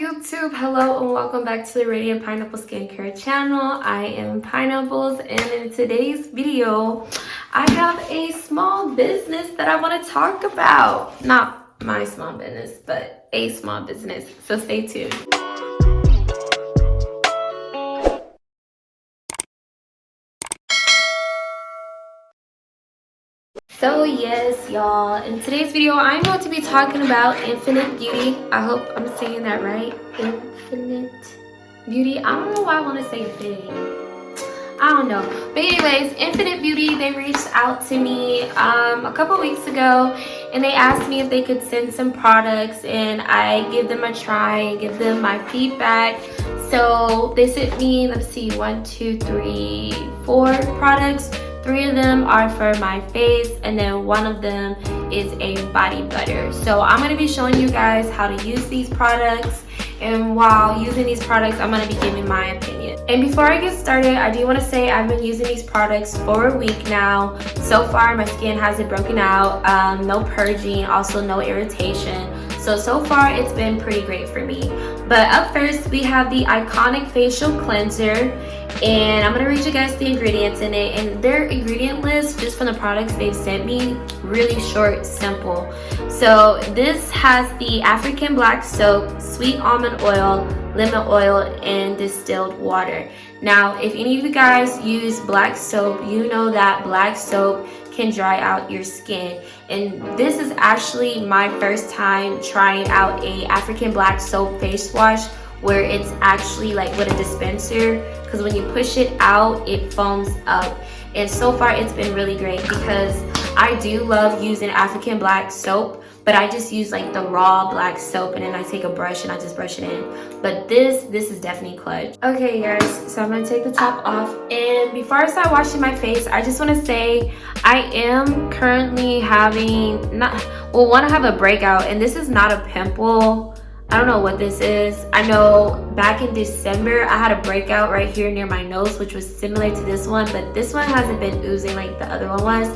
YouTube, hello and welcome back to the Radiant Pineapple Skincare channel. I am Pineapples, and in today's video I have a small business that I want to talk about. Not my small business, but a small business, so stay tuned. So yes, y'all, in today's video I'm going to be talking about N.finite Beauty. I hope I'm saying that right. N.finite Beauty. I don't know why I want to say infinity. I don't know. But anyways, N.finite Beauty, they reached out to me a couple weeks ago, and they asked me if they could send some products, and I give them a try and give them my feedback. So they sent me, let's see, 1, 2, 3, 4 products. 3 of them are for my face, and then 1 of them is a body butter. So I'm going to be showing you guys how to use these products, and while using these products I'm going to be giving my opinion. And before I get started, I do want to say I've been using these products for a week now. So far my skin hasn't broken out, no purging, also no irritation. So far it's been pretty great for me. But up first we have the iconic facial cleanser, and I'm gonna read you guys the ingredients in it, and their ingredient list just from the products they've sent me, really short, simple. So this has the African black soap, sweet almond oil, lemon oil, and distilled water. Now if any of you guys use black soap, you know that black soap can dry out your skin, and this is actually my first time trying out a African black soap face wash where it's actually like with a dispenser, because when you push it out it foams up. And so far it's been really great because I do love using African black soap, but I just use like the raw black soap, and then I take a brush and I just brush it in. But this is definitely clutch. Okay guys, so I'm gonna take the top off, and before I start washing my face I just want to say I am currently having I have a breakout, and this is not a pimple. I don't know what this is. I know back in December I had a breakout right here near my nose, which was similar to this one, but this one hasn't been oozing like the other one was.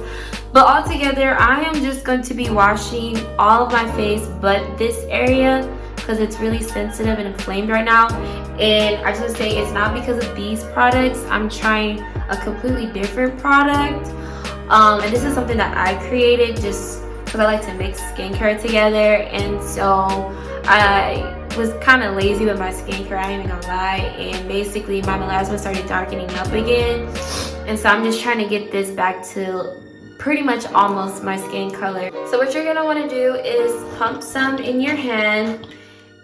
But altogether I am just going to be washing all of my face but this area, because it's really sensitive and inflamed right now. And I just want to say it's not because of these products. I'm trying a completely different product, and this is something that I created just because I like to mix skincare together. And so I was kind of lazy with my skincare, I ain't even gonna lie, and basically my melasma started darkening up again, and so I'm just trying to get this back to pretty much almost my skin color. So what you're gonna want to do is pump some in your hand,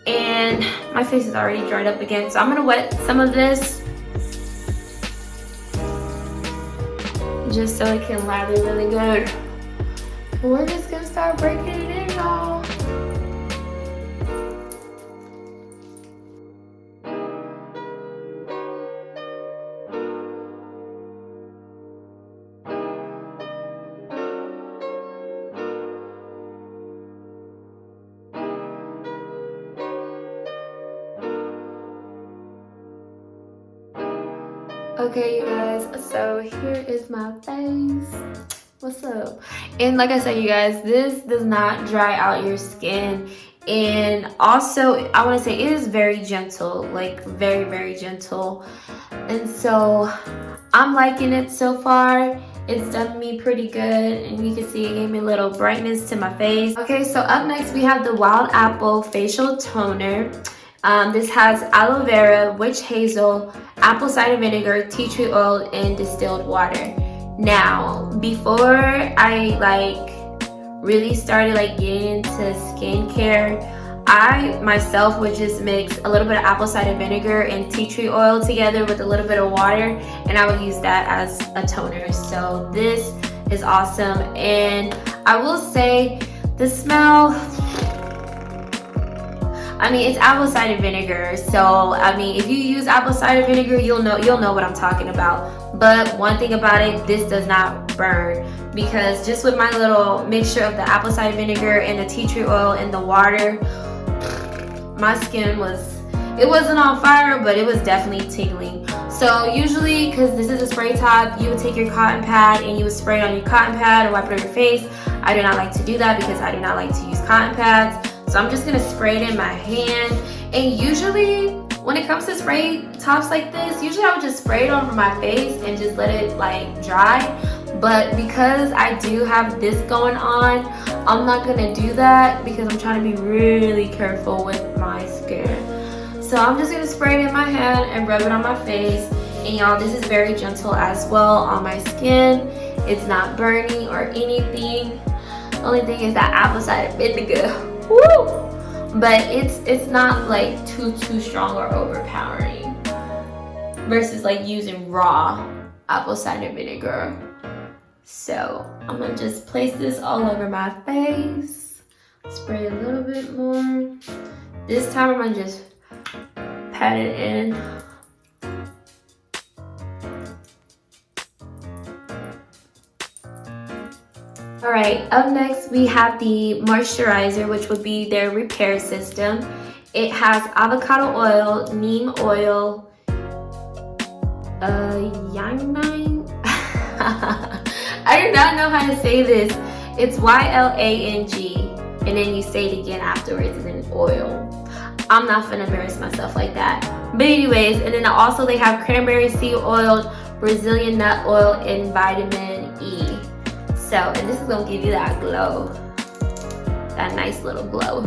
and my face is already dried up again, so I'm gonna wet some of this just so it can lather really good. We're just gonna start breaking it in, y'all. Okay you guys, so here is my face. What's up? And like I said, you guys, this does not dry out your skin, and also I want to say it is very gentle, like very gentle, and so I'm liking it so far. It's done me pretty good, and you can see it gave me a little brightness to my face. Okay, so up next we have the Wild Apple Facial Toner. This has aloe vera, witch hazel, apple cider vinegar, tea tree oil, and distilled water. Now, before I really started getting into skincare, I myself would just mix a little bit of apple cider vinegar and tea tree oil together with a little bit of water, and I would use that as a toner. So this is awesome, and I will say the smell, I mean, it's apple cider vinegar, so I mean, if you use apple cider vinegar, you'll know what I'm talking about. But one thing about it, this does not burn, because just with my little mixture of the apple cider vinegar and the tea tree oil and the water, my skin wasn't on fire, but it was definitely tingling. So usually, because this is a spray top, you would take your cotton pad and you would spray it on your cotton pad and wipe it on your face. I do not like to do that because I do not like to use cotton pads. So I'm just gonna spray it in my hand. And usually when it comes to spray tops like this, usually I would just spray it over my face and just let it like dry. But because I do have this going on, I'm not gonna do that because I'm trying to be really careful with my skin. So I'm just gonna spray it in my hand and rub it on my face. And y'all, this is very gentle as well on my skin. It's not burning or anything. The only thing is that apple cider vinegar. Woo! But it's not like too strong or overpowering versus like using raw apple cider vinegar. So I'm gonna just place this all over my face, spray a little bit more. This time I'm gonna just pat it in. Alright, up next we have the moisturizer, which would be their repair system. It has avocado oil, neem oil, yang. I do not know how to say this. It's YLANG, and then you say it again afterwards, and then oil. I'm not gonna embarrass myself like that. But anyways, and then also they have cranberry seed oil, Brazilian nut oil, and vitamin E. So, and this is gonna give you that glow, that nice little glow.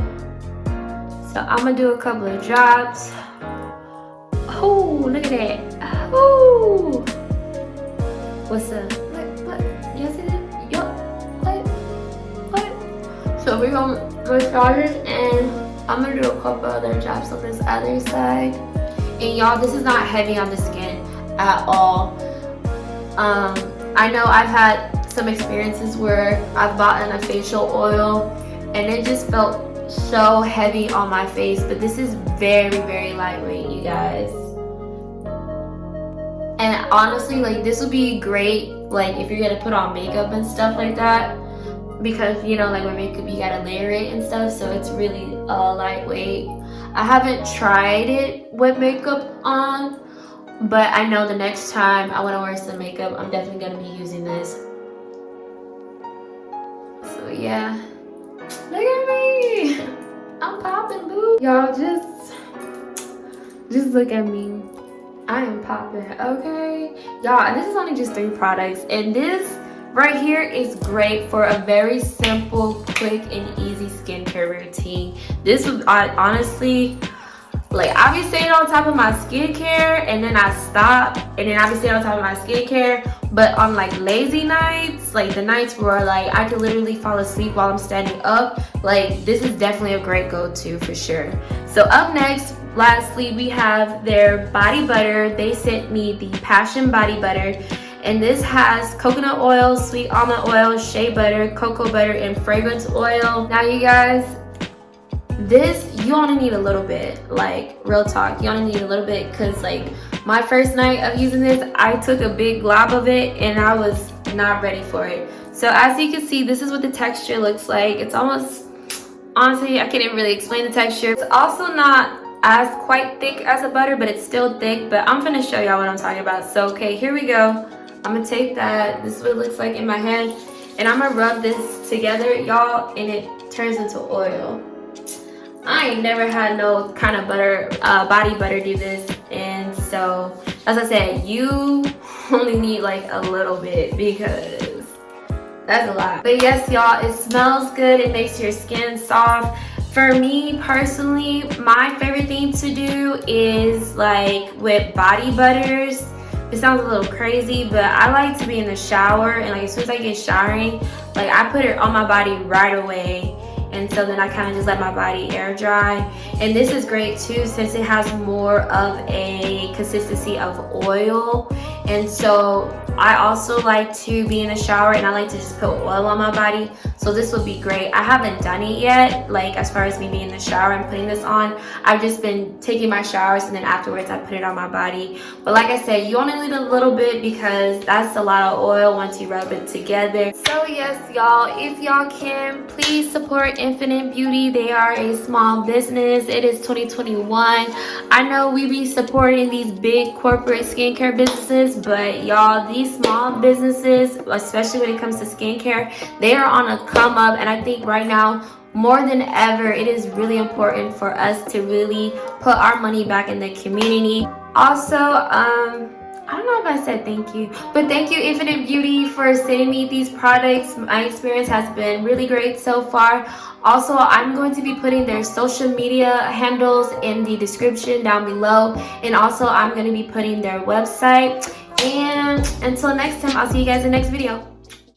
So I'm gonna do a couple of drops. Oh, look at that. Oh, what's up? What? You see that? Yup. What? So we're gonna massage it, and I'm gonna do a couple other drops on this other side. And y'all, this is not heavy on the skin at all. I know I've had some experiences where I've bought a facial oil and it just felt so heavy on my face, but this is very lightweight, you guys. And honestly, like, this would be great like if you're gonna put on makeup and stuff like that, because you know, like with makeup you gotta layer it and stuff, so it's really lightweight. I haven't tried it with makeup on, but I know the next time I want to wear some makeup, I'm definitely gonna be using this. So yeah, look at me, I'm popping, boo. Y'all just look at me. I am popping, okay? Y'all, and this is only just 3 products, and this right here is great for a very simple, quick, and easy skincare routine. This would honestly, like, I be staying on top of my skincare and then I stop, and then I be staying on top of my skincare. But on like lazy nights, like the nights where like I could literally fall asleep while I'm standing up, like this is definitely a great go-to for sure. So up next, lastly, we have their body butter. They sent me the Passion Body Butter, and this has coconut oil, sweet almond oil, shea butter, cocoa butter, and fragrance oil. Now you guys, this, you only need a little bit, like real talk, you only need a little bit, because like my first night of using this, I took a big glob of it and I was not ready for it. So as you can see, this is what the texture looks like. It's almost, honestly, I can't even really explain the texture. It's also not as quite thick as a butter, but it's still thick. But I'm gonna show y'all what I'm talking about. So okay, here we go. I'm gonna take that, this is what it looks like in my hand, and I'm gonna rub this together, y'all, and it turns into oil. I ain't never had no kind of butter, body butter do this, and so as I said, you only need like a little bit because that's a lot. But yes, y'all, it smells good, it makes your skin soft. For me personally, my favorite thing to do is like with body butters. It sounds a little crazy, but I like to be in the shower, and like as soon as I get showering, like I put it on my body right away. And so then I kind of just let my body air dry. And this is great too, since it has more of a consistency of oil. And so I also like to be in the shower, and I like to just put oil on my body. So this would be great. I haven't done it yet, like as far as me being in the shower and putting this on. I've just been taking my showers, and then afterwards I put it on my body. But like I said, you only need a little bit because that's a lot of oil once you rub it together. So yes, y'all, if y'all can, please support N.finite Beauty. They are a small business. It is 2021. I know we be supporting these big corporate skincare businesses, but y'all, these small businesses, especially when it comes to skincare, they are on a come up. And I think right now more than ever, it is really important for us to really put our money back in the community. Also, I don't know if I said thank you, but thank you N.finite Beauty for sending me these products. My experience has been really great so far. Also, I'm going to be putting their social media handles in the description down below, and also I'm going to be putting their website. And until next time, I'll see you guys in the next video.